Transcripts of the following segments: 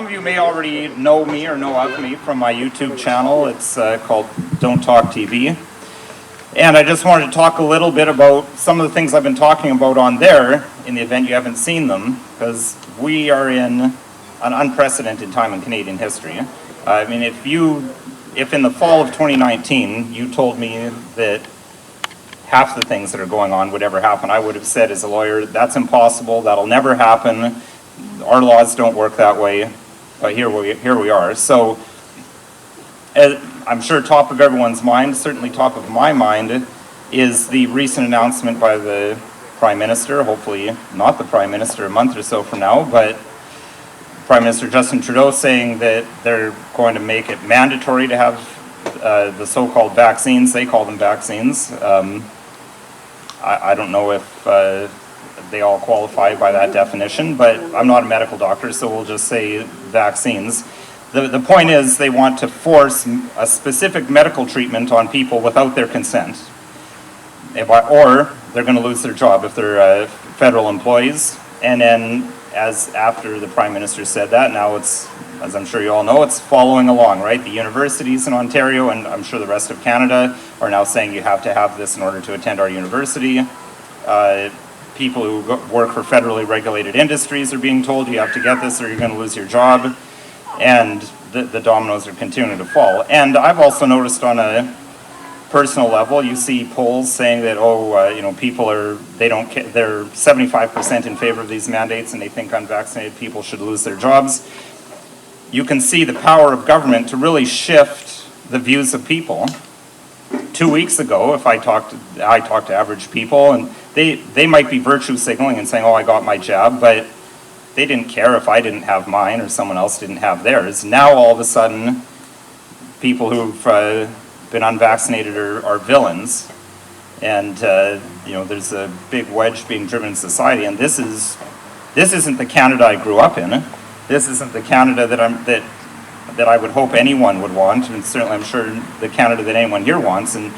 some of you may already know me or know of me from my YouTube channel. It's called Don't Talk TV. And I just wanted to talk a little bit about some of the things I've been talking about on there in the event you haven't seen them, because we are in an unprecedented time in Canadian history. I mean, if in the fall of 2019 you told me that half the things that are going on would ever happen, I would have said as a lawyer, that's impossible, that'll never happen, our laws don't work that way, but here we are. So I'm sure top of everyone's mind, certainly top of my mind, is the recent announcement by the Prime Minister, hopefully not the Prime Minister a month or so from now, but Prime Minister Justin Trudeau saying that they're going to make it mandatory to have the so-called vaccines. They call them vaccines. I don't know if they all qualify by that definition, but I'm not a medical doctor, so we'll just say vaccines. The point is they want to force a specific medical treatment on people without their consent, or they're going to lose their job if they're federal employees. And then, as after the Prime Minister said that, now it's, as I'm sure you all know, it's following along, right? The universities in Ontario, and I'm sure the rest of Canada, are now saying you have to have this in order to attend our university. People who work for federally regulated industries are being told you have to get this or you're going to lose your job. And the dominoes are continuing to fall. And I've also noticed on a personal level, you see polls saying that, people they're 75% in favor of these mandates and they think unvaccinated people should lose their jobs. You can see the power of government to really shift the views of people. 2 weeks ago, if I talked to average people, and they might be virtue signaling and saying, oh, I got my jab, but they didn't care if I didn't have mine or someone else didn't have theirs. Now all of a sudden, people who've been unvaccinated are villains, and there's a big wedge being driven in society. And this isn't the Canada I grew up in. This isn't the Canada that I would hope anyone would want, and certainly I'm sure the Canada that anyone here wants. And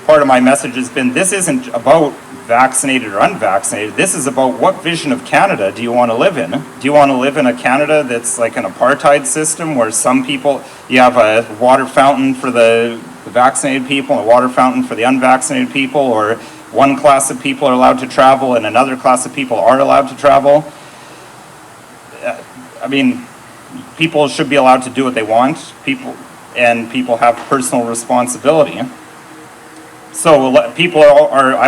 part of my message has been, this isn't about vaccinated or unvaccinated. This is about what vision of Canada do you want to live in? Do you want to live in a Canada that's like an apartheid system where some people, you have a water fountain for the vaccinated people and a water fountain for the unvaccinated people, or one class of people are allowed to travel and another class of people are allowed to travel? People should be allowed to do what they want. People have personal responsibility. So people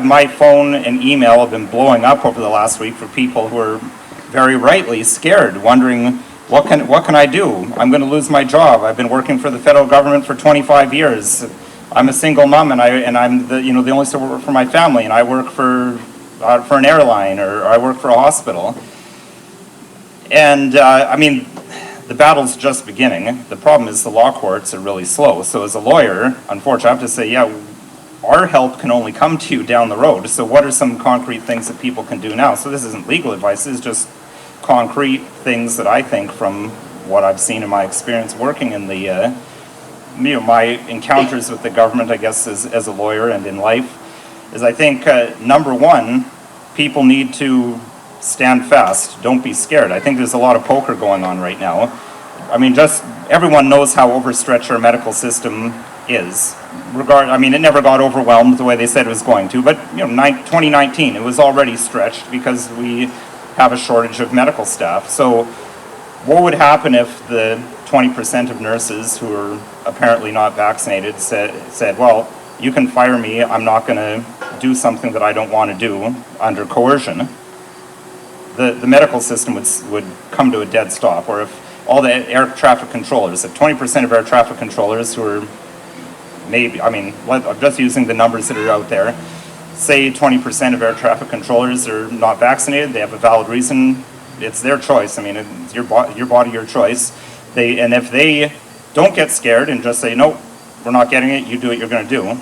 my phone and email have been blowing up over the last week for people who are very rightly scared, wondering, what can I do? I'm going to lose my job. I've been working for the federal government for 25 years. I'm a single mom, and I'm the only support for my family, and I work for an airline, or I work for a hospital. And the battle's just beginning. The problem is the law courts are really slow. So as a lawyer, unfortunately, I have to say, our help can only come to you down the road. So what are some concrete things that people can do now? So this isn't legal advice, this is just concrete things that I think, from what I've seen in my experience working in the, my encounters with the government, I guess, as a lawyer and in life, is I think, number one, people need to stand fast, don't be scared. I think there's a lot of poker going on right now. Just everyone knows how overstretched our medical system is. It never got overwhelmed the way they said it was going to, but 2019, it was already stretched because we have a shortage of medical staff. So what would happen if the 20% of nurses who are apparently not vaccinated said, well, you can fire me, I'm not going to do something that I don't want to do under coercion? The medical system would come to a dead stop. Or if all the air traffic controllers, if 20% of air traffic controllers who are I'm just using the numbers that are out there, say 20% of air traffic controllers are not vaccinated, they have a valid reason, it's their choice. It's your body, your choice. And if they don't get scared and just say, no, we're not getting it, you do what you're going to do,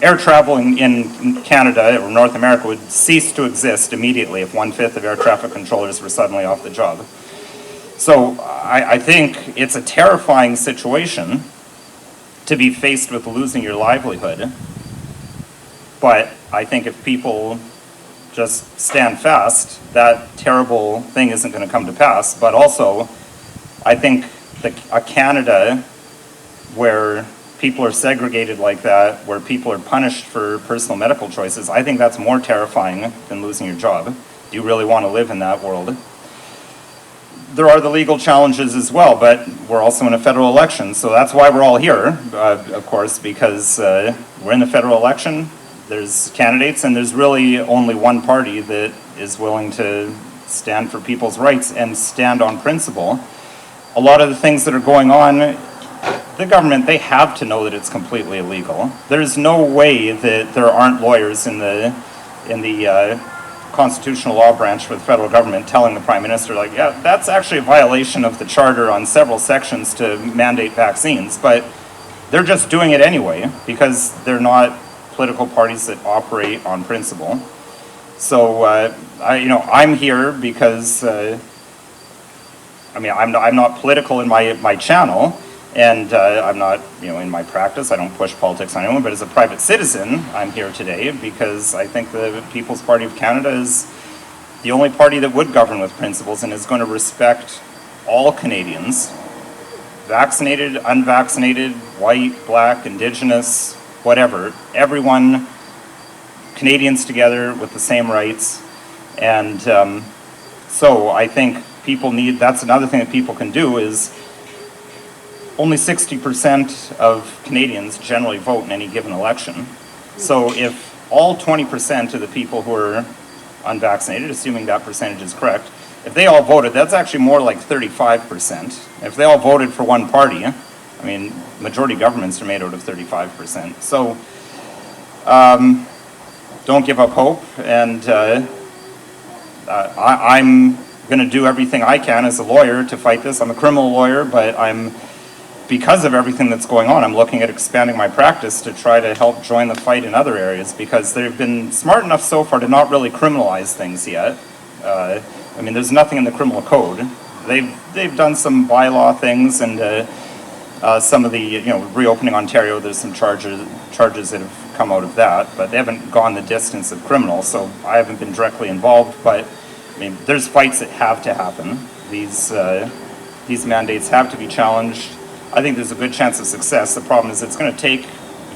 air travel in Canada or North America would cease to exist immediately if 1/5 of air traffic controllers were suddenly off the job. So I think it's a terrifying situation to be faced with losing your livelihood. But I think if people just stand fast, that terrible thing isn't going to come to pass. But also, I think a Canada where people are segregated like that, where people are punished for personal medical choices, I think that's more terrifying than losing your job. Do you really want to live in that world? There are the legal challenges as well, but we're also in a federal election, so that's why we're all here, of course, because we're in a federal election, there's candidates, and there's really only one party that is willing to stand for people's rights and stand on principle. A lot of the things that are going on, the government, they have to know that it's completely illegal. There's no way that there aren't lawyers in the constitutional law branch for the federal government telling the Prime Minister, like, yeah, that's actually a violation of the Charter on several sections to mandate vaccines, but they're just doing it anyway because they're not political parties that operate on principle. So, I'm here because, I'm not political in my channel, and I'm not, in my practice, I don't push politics on anyone, but as a private citizen, I'm here today because I think the People's Party of Canada is the only party that would govern with principles and is going to respect all Canadians, vaccinated, unvaccinated, white, black, Indigenous, whatever, everyone, Canadians together with the same rights. And so I think that's another thing that people can do is only 60% of Canadians generally vote in any given election. So if all 20% of the people who are unvaccinated, assuming that percentage is correct, if they all voted, that's actually more like 35%. If they all voted for one party, majority governments are made out of 35%. So don't give up hope, and I'm going to do everything I can as a lawyer to fight this. I'm a criminal lawyer, but because of everything that's going on, I'm looking at expanding my practice to try to help join the fight in other areas, because they've been smart enough so far to not really criminalize things yet. There's nothing in the criminal code. They've done some bylaw things, and some of the, reopening Ontario, there's some charges that have come out of that, but they haven't gone the distance of criminal, so I haven't been directly involved, but there's fights that have to happen. These mandates have to be challenged. I think there's a good chance of success. The problem is it's going to take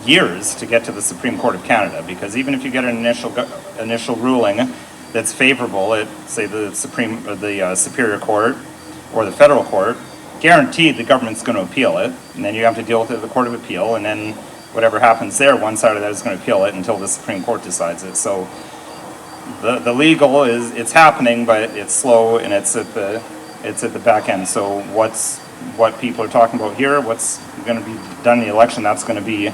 years to get to the Supreme Court of Canada, because even if you get an initial ruling that's favorable at, say, the Superior Court or the Federal Court, guaranteed the government's going to appeal it, and then you have to deal with it at the Court of Appeal, and then whatever happens there, one side of that is going to appeal it until the Supreme Court decides it. So the legal it's happening, but it's slow, and it's at the back end. So what people are talking about here, what's going to be done in the election, that's going to be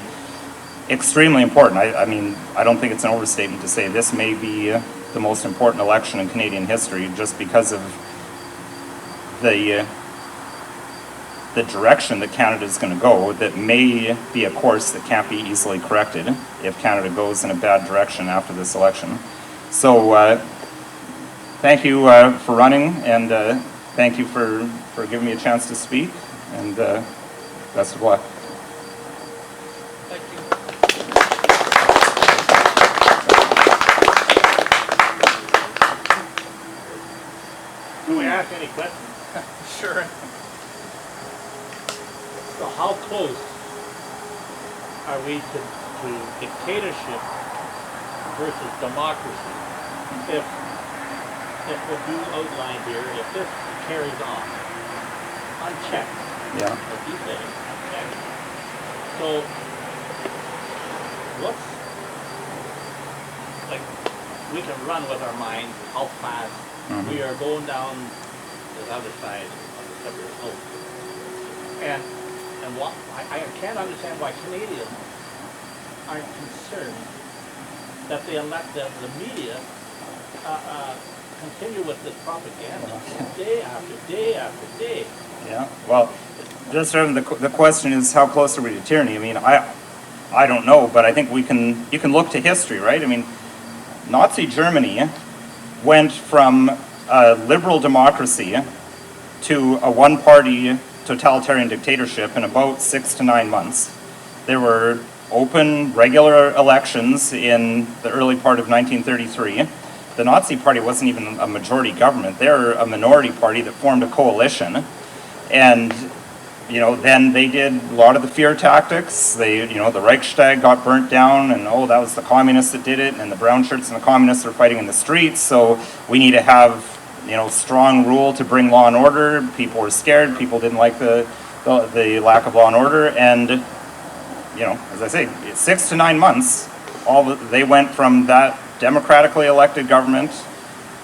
extremely important. I don't think it's an overstatement to say this may be the most important election in Canadian history, just because of the direction that Canada is going to go. That may be a course that can't be easily corrected if Canada goes in a bad direction after this election. So thank you for running, and thank you for giving me a chance to speak, and best of luck. Thank you. Can we ask any questions? Sure. So how close are we to dictatorship versus democracy? If what you outlined here, if this carries on unchecked, Yeah. as you say, unchecked, so what's, like, we can run with our minds how fast we are going down the other side of the slippery slope. And what, I can't understand why Canadians aren't concerned that they let the media continue with this propaganda day after day after day. Yeah, well, just the question is, how close are we to tyranny? I don't know, but I think you can look to history, right? Nazi Germany went from a liberal democracy to a one-party totalitarian dictatorship in about 6 to 9 months. There were open, regular elections in the early part of 1933. The Nazi Party wasn't even a majority government. They're a minority party that formed a coalition. And, you know, then they did a lot of the fear tactics. They, you know, the Reichstag got burnt down, and oh, that was the communists that did it, and the brown shirts and the communists are fighting in the streets, so we need to have, you know, strong rule to bring law and order. People were scared, people didn't like the lack of law and order, and, you know, as I say, 6 to 9 months, they went from that democratically elected government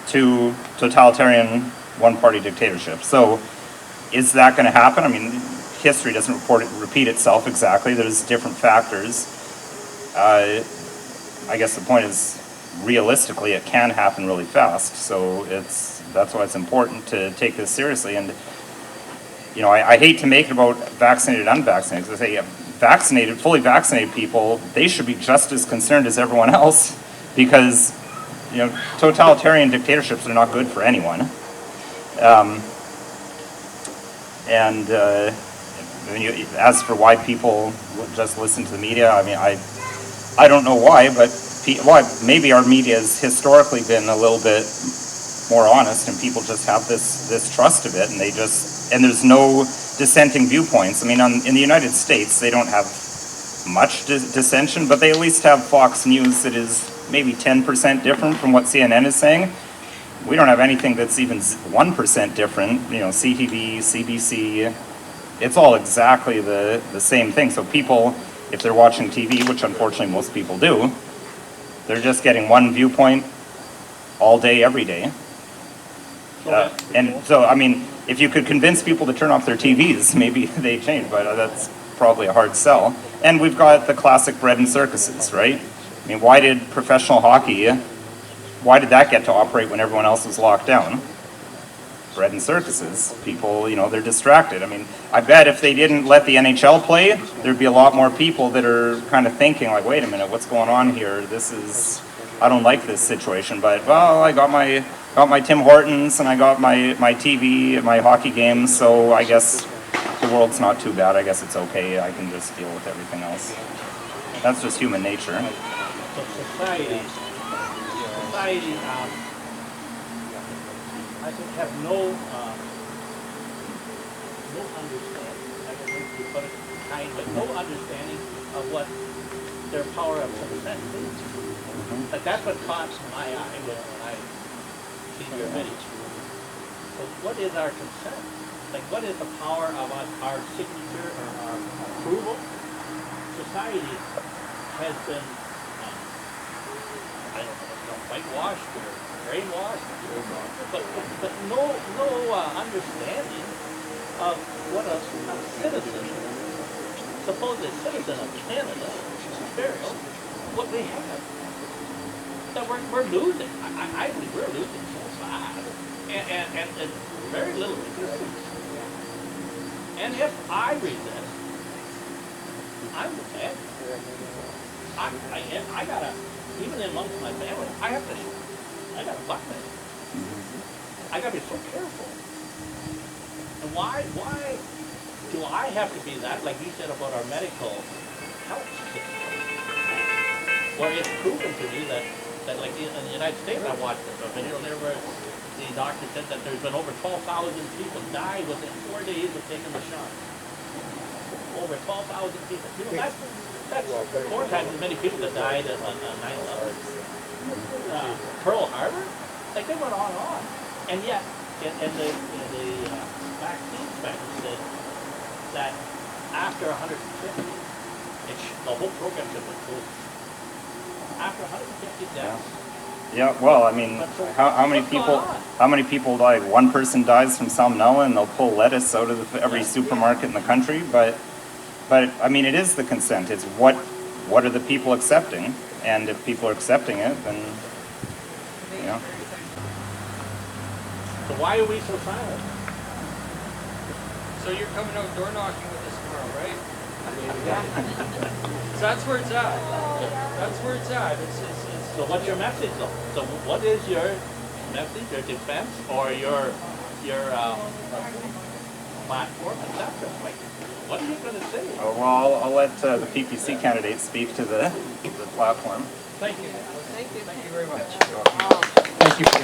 to totalitarian one-party dictatorship. So is that going to happen? I mean, history doesn't repeat itself exactly. There's different factors. I guess the point is, realistically, it can happen really fast. So that's why it's important to take this seriously. And, you know, I hate to make it about vaccinated, unvaccinated. Because I say, vaccinated, fully vaccinated people, they should be just as concerned as everyone else, because, you know, totalitarian dictatorships are not good for anyone. As for why people just listen to the media, I mean, I don't know why, but maybe our media has historically been a little bit more honest, and people just have this trust of it, and there's no dissenting viewpoints. I mean, in the United States, they don't have much dissension, but they at least have Fox News that is maybe 10% different from what CNN is saying. We don't have anything that's even 1% different. You know, CTV, CBC, it's all exactly the same thing. So people, if they're watching TV, which unfortunately most people do, they're just getting one viewpoint all day, every day. And so, I mean, if you could convince people to turn off their TVs, maybe they change, but that's probably a hard sell. And we've got the classic bread and circuses, right? I mean, why did professional hockey, why did that get to operate when everyone else was locked down? Bread and circuses. People, you know, they're distracted. I mean, I bet if they didn't let the NHL play, there'd be a lot more people that are kind of thinking like, wait a minute, what's going on here? I don't like this situation, but, well, I got my Tim Hortons and I got my TV, my hockey games, so I guess the world's not too bad. I guess it's okay. I can just deal with everything else. That's just human nature. So society, I think have no understanding. I think you put it kind, but no understanding of what their power of consent is. Like that's what caught my eye when I see your video. So what is our consent? Like what is the power of our signature or our approval? Society has been, I don't know, whitewashed or brainwashed, but no understanding of what a citizen, supposed citizen of Canada, Ontario, what we have. That we're losing. I believe we're losing so fast, and very little resistance. And if I resist, I'm the bad. I gotta, even amongst my family, I gotta buck it. I gotta be so careful. And why do I have to be that, like you said about our medical health system? Where it's proven to me that like in the United States, I watched a video there where the doctor said that there's been over 12,000 people die within 4 days of taking the shot. Over 12,000 people. You know, that's 4 times as many people that died on 9/11. Pearl Harbor, like they went on and on. And yet, and the vaccine specialist said that after 150, the whole program should have closed. After 150 deaths. Yeah, well, I mean, how many people die? One person dies from salmonella, and they'll pull lettuce out of every supermarket in the country. But I mean, it is the consent. It's what are the people accepting? And if people are accepting it, then you know. So why are we so silent? So you're coming out door knocking with us tomorrow, right? So that's where it's at. That's where it's at. So what's your message though? So what is your message, your defense, or your platform, etc.? Like, what are you going to say? Oh, well, I'll let the PPC candidate speak to the platform. Thank you. Thank you. Thank you very much. Thank you for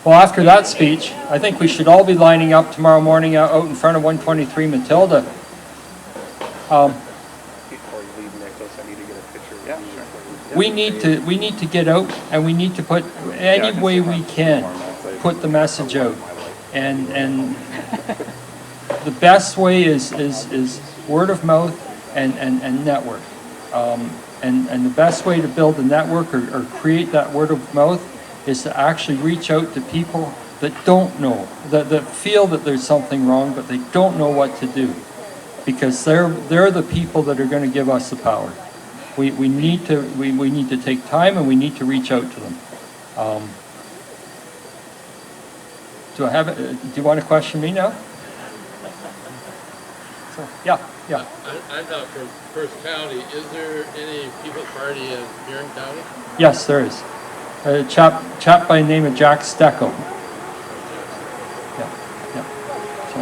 Well, after that speech, I think we should all be lining up tomorrow morning out in front of 123 Matilda. Before you leave, Nicholas, I need to get a picture. Yeah, sure. We need to get out, and we need to put any way we can put the message out, and the best way is word of mouth and network, and the best way to build a network or create that word of mouth is to actually reach out to people that don't know, that feel that there's something wrong, but they don't know what to do, because they're the people that are going to give us the power. We need to take time, and we need to reach out to them. Do you want to question me now? So, yeah. I'm not from Perth County. Is there any People's Party in Huron County? Yes, there is. A chap by the name of Jack Stecco. Yeah. So,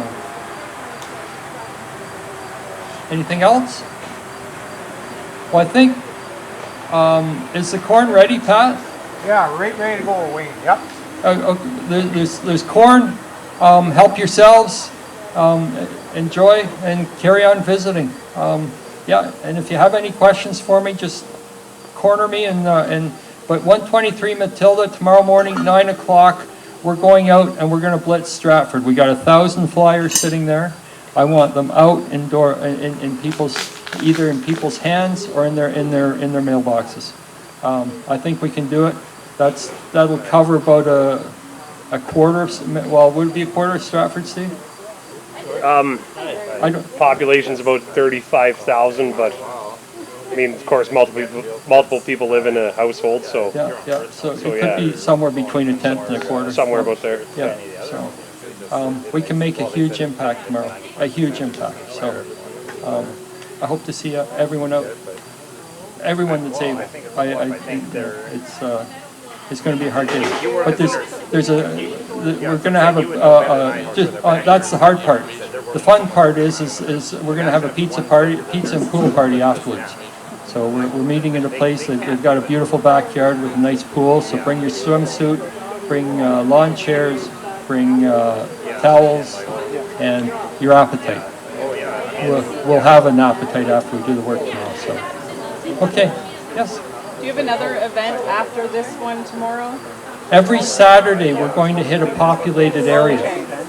anything else? Well, I think, is the corn ready, Pat? Yeah, right ready to go, Wayne. Yep. There's corn. Help yourselves. Enjoy and carry on visiting. Yeah, and if you have any questions for me, just corner me. But 123 Matilda tomorrow morning, 9 o'clock. We're going out and we're going to blitz Stratford. We got 1,000 flyers sitting there. I want them out indoor in people's, either in people's hands or in their mailboxes. I think we can do it. That'll cover about a quarter. Well, would it be a quarter of Stratford, Steve? Population's about 35,000, but I mean, of course, multiple people live in a household, so Yeah. So it could be somewhere between a tenth and a quarter. somewhere about there. Yeah. So we can make a huge impact tomorrow. A huge impact. So I hope to see everyone out. Everyone that's able. I think it's going to be a hard day. But we're going to have that's the hard part. The fun part is we're going to have a pizza and pool party afterwards. So we're meeting in a place that they've got a beautiful backyard with a nice pool. So bring your swimsuit, bring lawn chairs, bring towels, and your appetite. We'll have an appetite after we do the work tomorrow. So, okay, yes. Do you have another event after this one tomorrow? Every Saturday we're going to hit a populated area,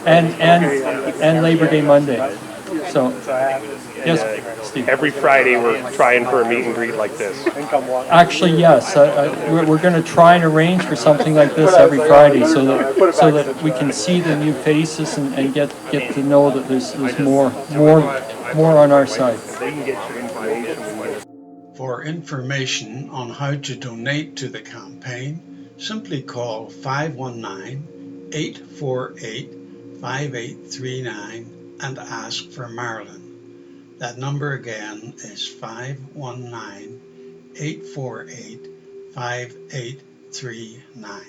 and Labor Day Monday. So, yes, Steve. Every Friday we're trying for a meet and greet like this. Actually, yes. We're going to try and arrange for something like this every Friday, so that we can see the new faces and get to know that there's more on our side. For information on how to donate to the campaign, simply call 519-848-5839 and ask for Marilyn. That number again is 519-848-5839.